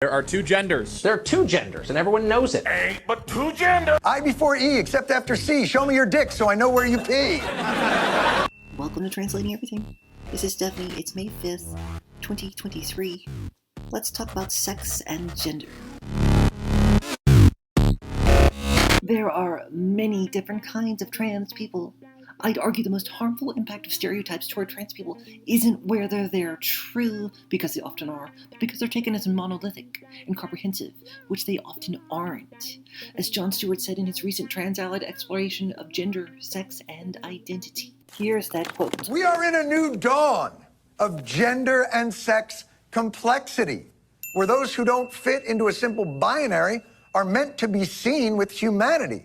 There are two genders. There are two genders, and everyone knows it. A, but two genders. I before E, except after C. Show me your dick so I know where you pee. Welcome to Translating Everything. This is Stephenie. It's May 5th, 2023. Let's talk about sex and gender. There are many different kinds of trans people. I'd argue the most harmful impact of stereotypes toward trans people isn't whether they're true, because they often are, but because they're taken as monolithic and comprehensive, which they often aren't. As Jon Stewart said in his recent trans-allied exploration of gender, sex, and identity. Here's that quote. We are in a new dawn of gender and sex complexity, where those who don't fit into a simple binary are meant to be seen with humanity.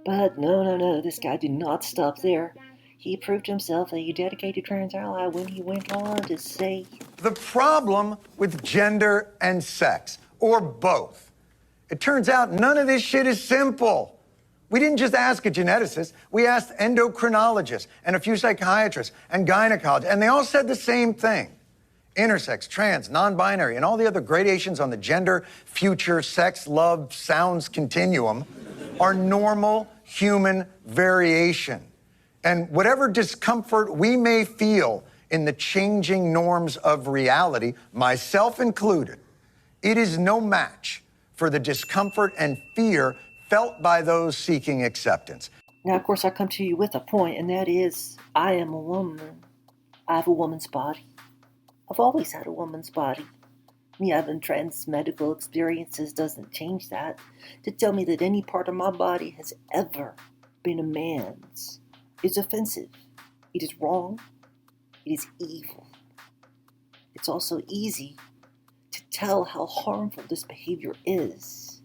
But no, this guy did not stop there. He proved himself a dedicated trans ally when he went on to say, The problem with gender and sex, or both, it turns out none of this shit is simple. We didn't just ask a geneticist, we asked endocrinologists and a few psychiatrists and gynecologists, and they all said the same thing. Intersex, trans, non-binary, and all the other gradations on the gender, future, sex, love, sounds continuum are normal human variation. And whatever discomfort we may feel in the changing norms of reality, myself included, it is no match for the discomfort and fear felt by those seeking acceptance. Now, of course, I come to you with a point, and that is, I am a woman. I have a woman's body. I've always had a woman's body. Me having trans medical experiences doesn't change that. To tell me that any part of my body has ever been a man's is offensive. It is wrong. It is evil. It's also easy to tell how harmful this behavior is.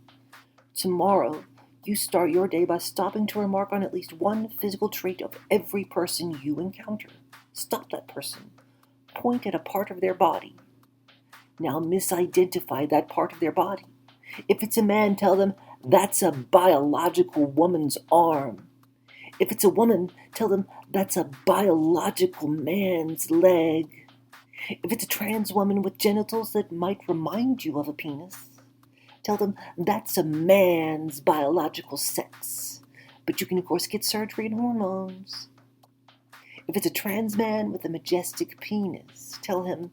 Tomorrow, you start your day by stopping to remark on at least one physical trait of every person you encounter. Stop that person. Point at a part of their body. Now misidentify that part of their body. If it's a man, tell them that's a biological woman's arm. If it's a woman, tell them that's a biological man's leg. If it's a trans woman with genitals that might remind you of a penis, tell them that's a man's biological sex. But you can, of course, get surgery and hormones. If it's a trans man with a majestic penis, tell him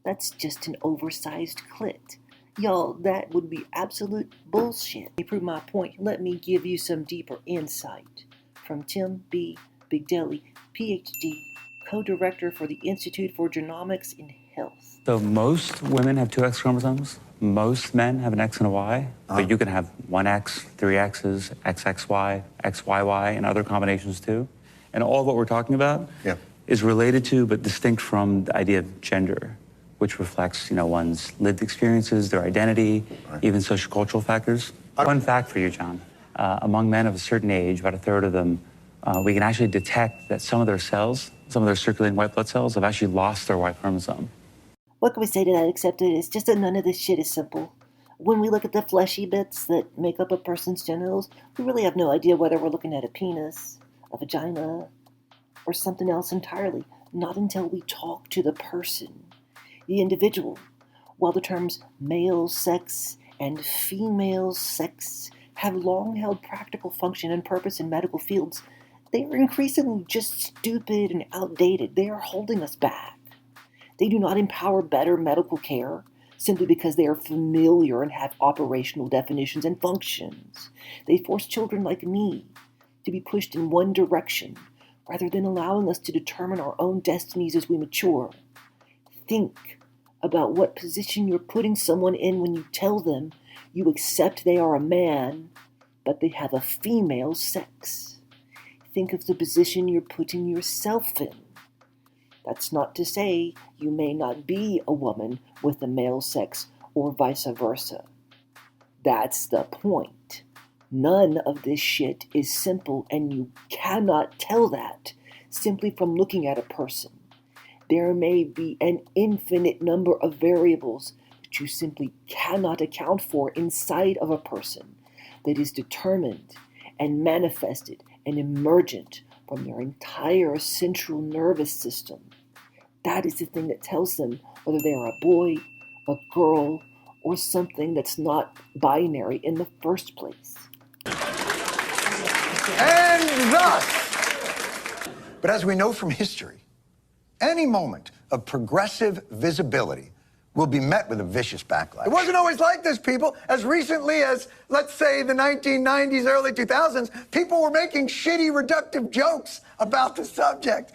that's just an oversized clit. Y'all, that would be absolute bullshit. To prove my point, let me give you some deeper insight from Tim B. Bigdelli, PhD, co-director for the Institute for Genomics in Health. So most women have two X chromosomes. Most men have an X and a Y, but you can have one X, three X's, XXY, XYY, and other combinations too. And all of what we're talking about is related to but distinct from the idea of gender, which reflects, one's lived experiences, their identity, even sociocultural factors. One fact for you, John. Among men of a certain age, about a third of them, we can actually detect that some of their cells, some of their circulating white blood cells, have actually lost their Y chromosome. What can we say to that except it's just that none of this shit is simple. When we look at the fleshy bits that make up a person's genitals, we really have no idea whether we're looking at a penis, a vagina, or something else entirely. Not until we talk to the person, the individual. While the terms male sex and female sex have long held practical function and purpose in medical fields, they are increasingly just stupid and outdated. They are holding us back. They do not empower better medical care simply because they are familiar and have operational definitions and functions. They force children like me to be pushed in one direction rather than allowing us to determine our own destinies as we mature. Think about what position you're putting someone in when you tell them you accept they are a man, but they have a female sex. Think of the position you're putting yourself in. That's not to say you may not be a woman with a male sex or vice versa. That's the point. None of this shit is simple, and you cannot tell that simply from looking at a person. There may be an infinite number of variables that you simply cannot account for inside of a person that is determined and manifested and emergent from their entire central nervous system. That is the thing that tells them whether they are a boy, a girl, or something that's not binary in the first place. And thus, but as we know from history, any moment of progressive visibility will be met with a vicious backlash. It wasn't always like this, people. As recently as, let's say, the 1990s, early 2000s, people were making shitty, reductive jokes about the subject.